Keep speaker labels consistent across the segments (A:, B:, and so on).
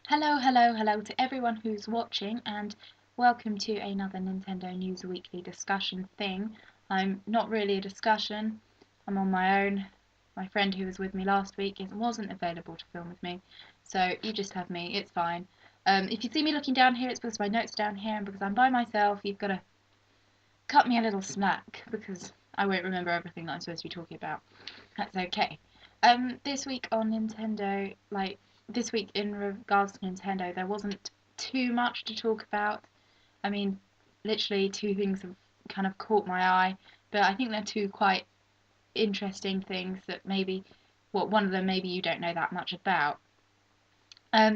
A: Hello, hello, hello to everyone who's watching, and welcome to another Nintendo News Weekly discussion thing. I'm not really a discussion, I'm on my own. My friend who was with me last week wasn't available to film with me, so you just have me, it's fine. If you see me looking down here, it's because my notes are down here, and because I'm by myself, you've got to cut me a little slack, because I won't remember everything that I'm supposed to be talking about. That's okay. This week on Nintendo, this week in regards to Nintendo, there wasn't too much to talk about. I mean, literally two things have kind of caught my eye, but I think they're two quite interesting things that one of them maybe you don't know that much about.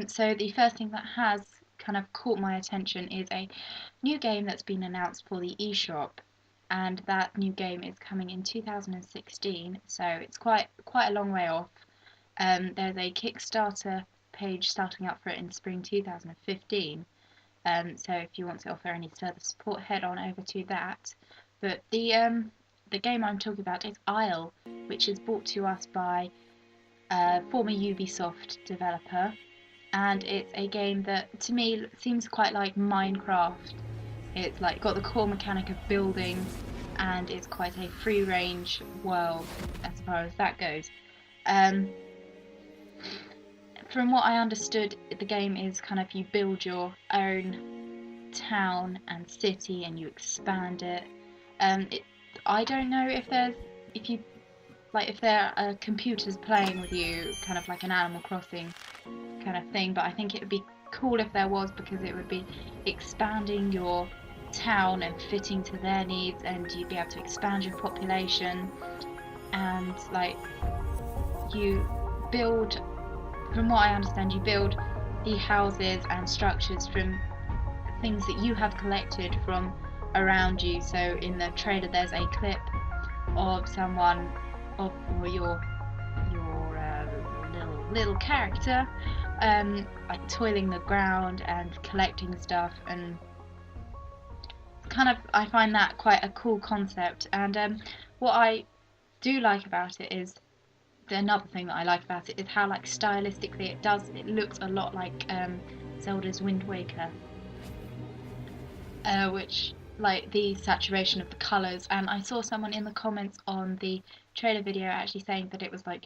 A: So the first thing that has kind of caught my attention is a new game that's been announced for the eShop, and that new game is coming in 2016, so it's quite a long way off. There's a Kickstarter page starting up for it in spring 2015. So if you want to offer any further support, head on over to that. But the game I'm talking about is Isle, which is brought to us by a former Ubisoft developer, and it's a game that to me seems quite like Minecraft. It's like got the core mechanic of building, and it's quite a free range world as far as that goes. Um, from what I understood, the game is kind of you build your own town and city and you expand it. It I don't know if you if there are computers playing with you, kind of like an Animal Crossing kind of thing, but I think it would be cool if there was, because it would be expanding your town and fitting to their needs, and you'd be able to expand your population, and you build, from what I understand, you build the houses and structures from things that you have collected from around you. So in the trailer there's a clip of someone of your little character like toiling the ground and collecting stuff, and kind of I find that quite a cool concept. And what I do like about it is another thing that I like about it is how stylistically it looks a lot like Zelda's Wind Waker, which the saturation of the colours. And I saw someone in the comments on the trailer video actually saying that it was like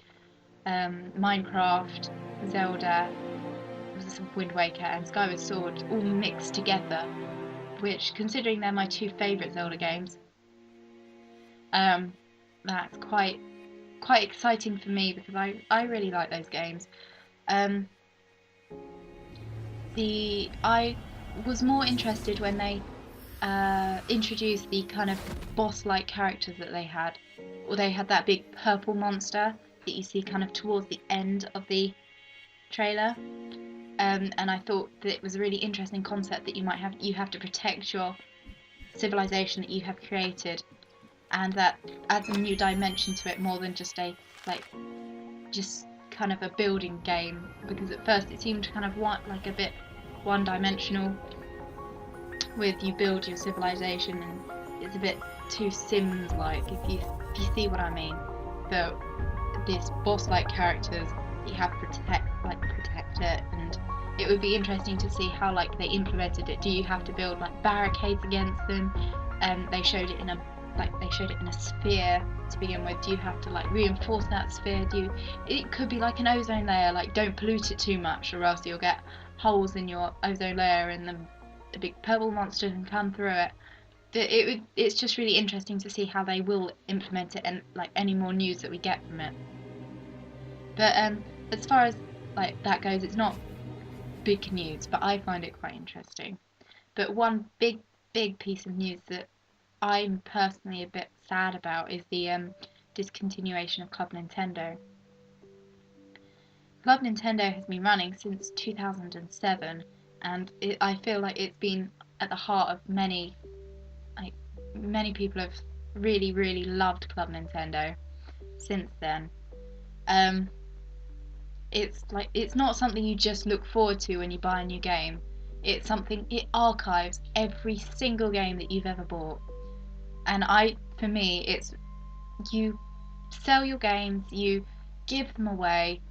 A: Minecraft, Zelda, Wind Waker, and Skyward Sword all mixed together, which, considering they're my two favourite Zelda games, that's quite exciting for me, because I really like those games. I was more interested when they introduced the kind of boss-like characters that they had. Or they had that big purple monster that you see kind of towards the end of the trailer. And I thought that it was a really interesting concept that you have to protect your civilization that you have created, and that adds a new dimension to it, more than just just kind of a building game, because at first it seemed kind of a bit one-dimensional, with you build your civilization and it's a bit too Sims-like, if you see what I mean. So this boss-like characters you have to protect it, and it would be interesting to see how they implemented it. Do you have to build barricades against them? They showed it in a sphere to begin with. Do you have to reinforce that sphere? It could be like an ozone layer, don't pollute it too much, or else you'll get holes in your ozone layer and the big purple monster can come through it. It's just really interesting to see how they will implement it, and any more news that we get from it. But as far as that goes, it's not big news, but I find it quite interesting. But one big piece of news that I'm personally a bit sad about is the discontinuation of Club Nintendo. Club Nintendo has been running since 2007, and I feel like it's been at the heart of many people have really loved Club Nintendo since then. It's not something you just look forward to when you buy a new game. It's something, it archives every single game that you've ever bought. And for me, it's, you sell your games, you give them away,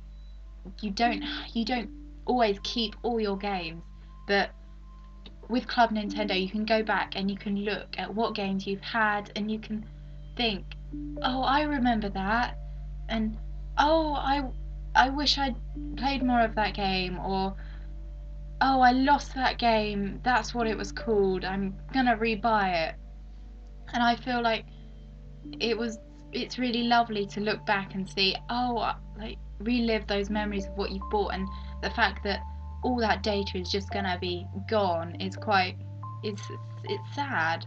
A: you don't always keep all your games. But with Club Nintendo, you can go back and you can look at what games you've had, and you can think, oh, I remember that, and oh, I wish I'd played more of that game, or oh, I lost that game, that's what it was called, I'm gonna rebuy it. And I feel like it's really lovely to look back and see, oh, like relive those memories of what you've bought, and the fact that all that data is just gonna be gone is quite, it's sad.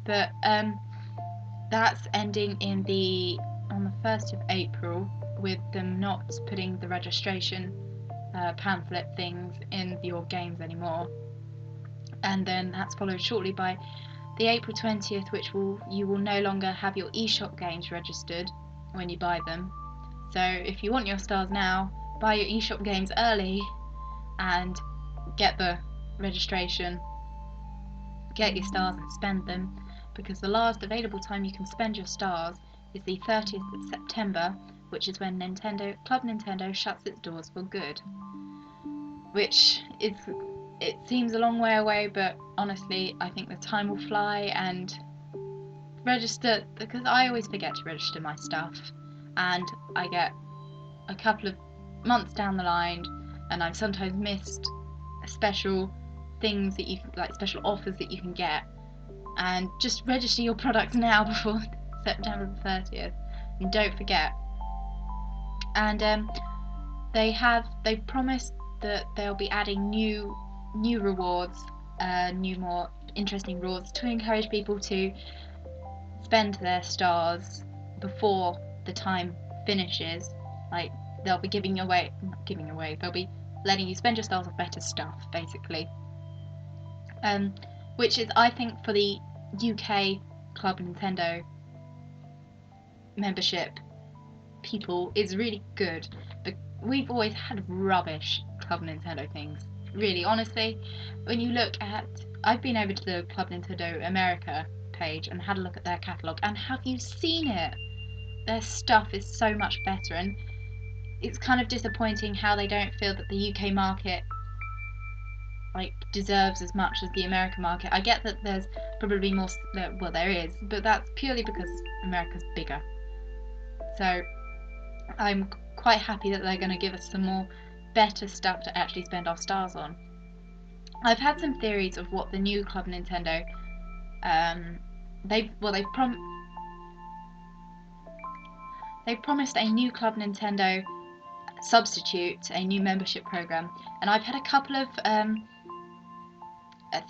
A: But that's ending on the 1st of April, with them not putting the registration pamphlet things in your games anymore. And then that's followed shortly by the April 20th, which you will no longer have your eshop games registered when you buy them. So if you want your stars now, buy your eshop games early and get the registration, get your stars and spend them, because the last available time you can spend your stars is the 30th of September, which is when Club Nintendo shuts its doors for good. Which it seems a long way away, but honestly I think the time will fly. And register, because I always forget to register my stuff, and I get a couple of months down the line and I've sometimes missed special things that you like, special offers that you can get. And just register your products now before September the 30th, and don't forget. And they promised that they'll be adding new rewards, new more interesting rewards to encourage people to spend their stars before the time finishes. Like they'll be they'll be letting you spend your stars on better stuff, basically. Which is, I think, for the UK Club Nintendo membership people, is really good. But we've always had rubbish Club Nintendo things. Really, honestly, when you look at, I've been over to the Club Nintendo America page and had a look at their catalogue, and have you seen it? Their stuff is so much better, and it's kind of disappointing how they don't feel that the UK market deserves as much as the American market. I get that there's probably more, well, there is, but that's purely because America's bigger. So I'm quite happy that they're going to give us some more better stuff to actually spend our stars on. I've had some theories of what the new Club Nintendo, they've promised a new Club Nintendo substitute, a new membership program, and I've had a couple of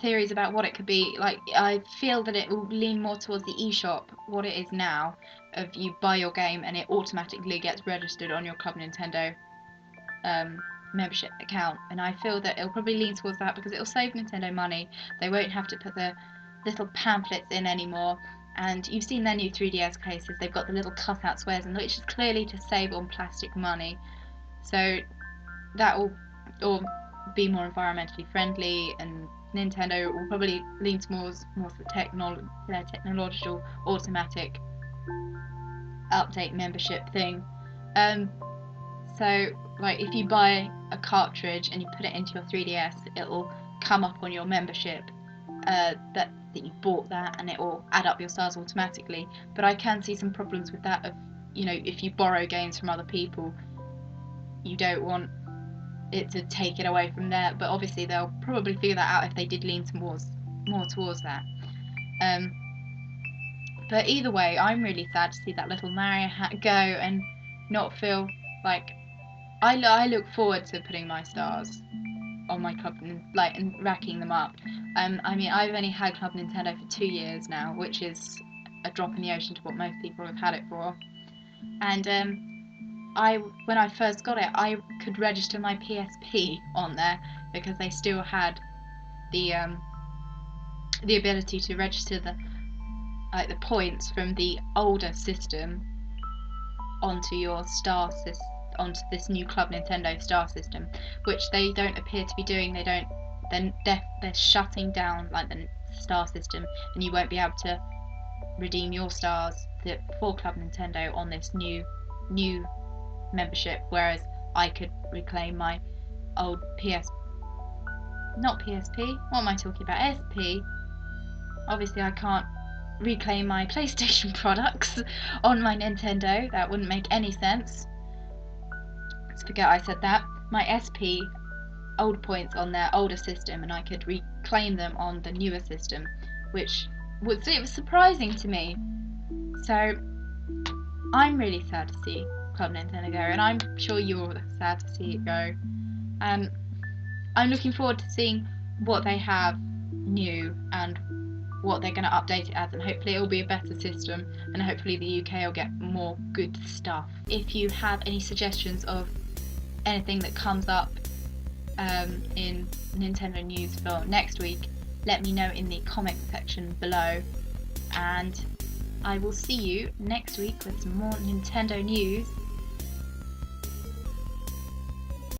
A: theories about what it could be. Like, I feel that it will lean more towards the eShop, what it is now, of you buy your game and it automatically gets registered on your Club Nintendo membership account. And I feel that it'll probably lean towards that because it'll save Nintendo money. They won't have to put the little pamphlets in anymore. And you've seen their new 3DS cases, they've got the little cutout squares, and which is clearly to save on plastic money. So that will be more environmentally friendly, and Nintendo will probably lean towards more the technological automatic update membership thing. So like if you buy a cartridge and you put it into your 3DS, it will come up on your membership that you bought that, and it will add up your stars automatically. But I can see some problems with that, of, you know, if you borrow games from other people, you don't want it to take it away from there. But obviously they'll probably figure that out if they did lean more towards that. But either way, I'm really sad to see that little Mario hat go and not feel like I look forward to putting my stars on my Club and racking them up. I mean, I've only had Club Nintendo for 2 years now, which is a drop in the ocean to what most people have had it for. And when I first got it, I could register my PSP on there because they still had the ability to register the points from the older system onto your star system, onto this new Club Nintendo star system, which they don't appear to be doing. They're shutting down like the star system, and you won't be able to redeem your stars for Club Nintendo on this new membership, whereas I could reclaim my old not PSP, what am I talking about, SP. Obviously I can't reclaim my PlayStation products on my Nintendo, that wouldn't make any sense. Let's forget I said that. My SP old points on their older system, and I could reclaim them on the newer system, which it was surprising to me. So I'm really sad to see Club Nintendo go, and I'm sure you're sad to see it go. I'm looking forward to seeing what they have new and what they're going to update it as, and hopefully it will be a better system, and hopefully the UK will get more good stuff. If you have any suggestions of anything that comes up in Nintendo news for next week, let me know in the comment section below, and I will see you next week with some more Nintendo news.